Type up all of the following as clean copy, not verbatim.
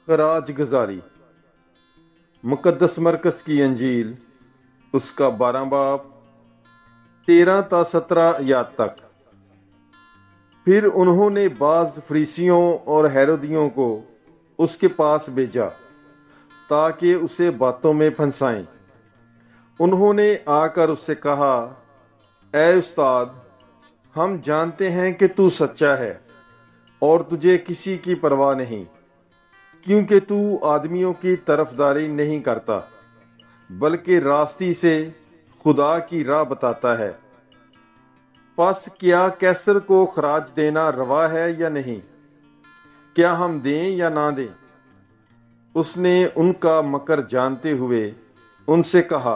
खराज गुजारी। मुकद्दस मरकस की अंजील उसका 12 बाब 13 ता 17 याद तक। फिर उन्होंने बाज फरीसियों और हेरोदियों को उसके पास भेजा ताकि उसे बातों में फंसाएं। उन्होंने आकर उससे कहा, ऐ उस्ताद, हम जानते हैं कि तू सच्चा है और तुझे किसी की परवाह नहीं, क्योंकि तू आदमियों की तरफदारी नहीं करता बल्कि रास्ती से खुदा की राह बताता है। पस क्या कैसर को खराज देना रवा है या नहीं? क्या हम दें या ना दें? उसने उनका मकर जानते हुए उनसे कहा,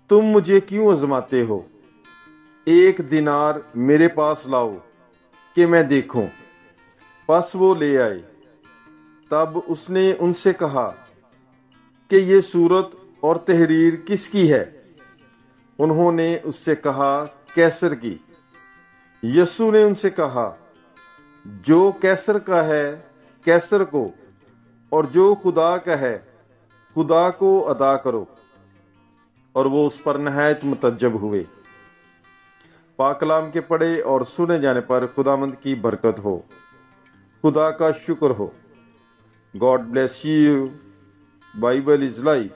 तुम मुझे क्यों आजमाते हो? 1 दिनार मेरे पास लाओ कि मैं देखूं। पस वो ले आए। तब उसने उनसे कहा कि ये सूरत और तहरीर किसकी है? उन्होंने उससे कहा, कैसर की। यीशु ने उनसे कहा, जो कैसर का है कैसर को, और जो खुदा का है खुदा को अदा करो। और वो उस पर नहायत मुतज्जब हुए। पाक कलाम के पढ़े और सुने जाने पर खुदावंद की बरकत हो, खुदा का शुक्र हो। God bless you. Bible is life.